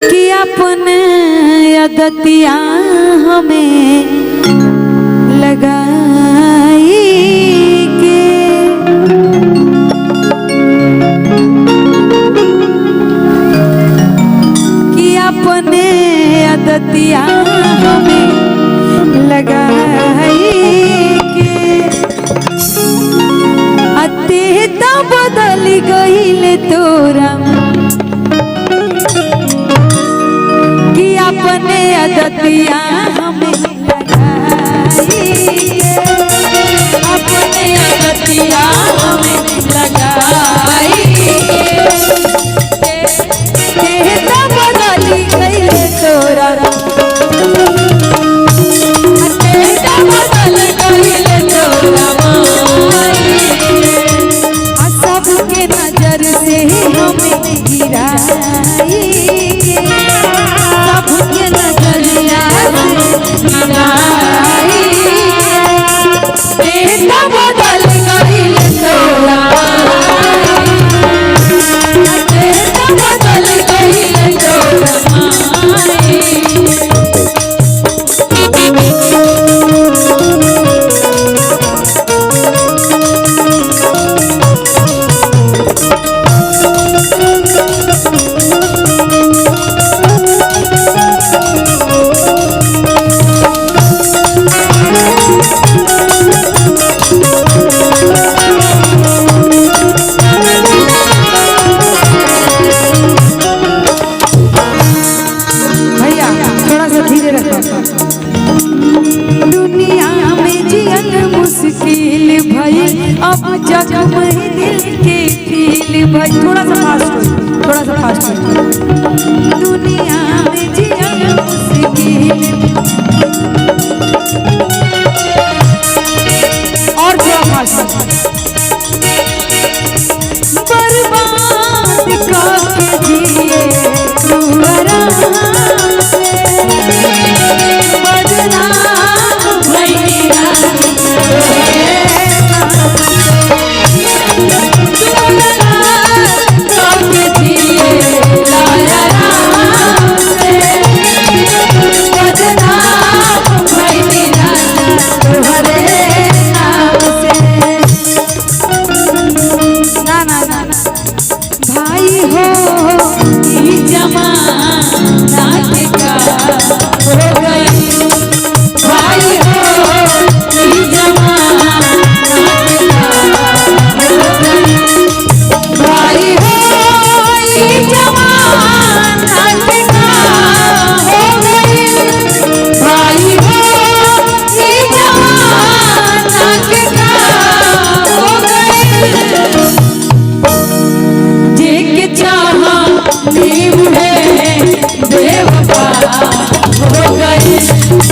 कि अपने अदतिया हमें लगाई के कि अपने अदतिया हमें लगाई के अतेता बदल गईल तोरा अपने अदतिया हमें लगाई अपने अदतिया हमें लगाई तेरा बदली गई तोरा तेरा बदल गई तोरा सबके नजर से हमें गिराई सबके नजरिया तेरा बदल गई तोरा तेरा बदल गई तोरा अब जग में दिल के फील भाई थोड़ा सा फास्ट दुनिया में जिया मुश्किल और थोड़ा फास्ट बर्बाद करके जिए तू आराम से बदनाम भइया हो गई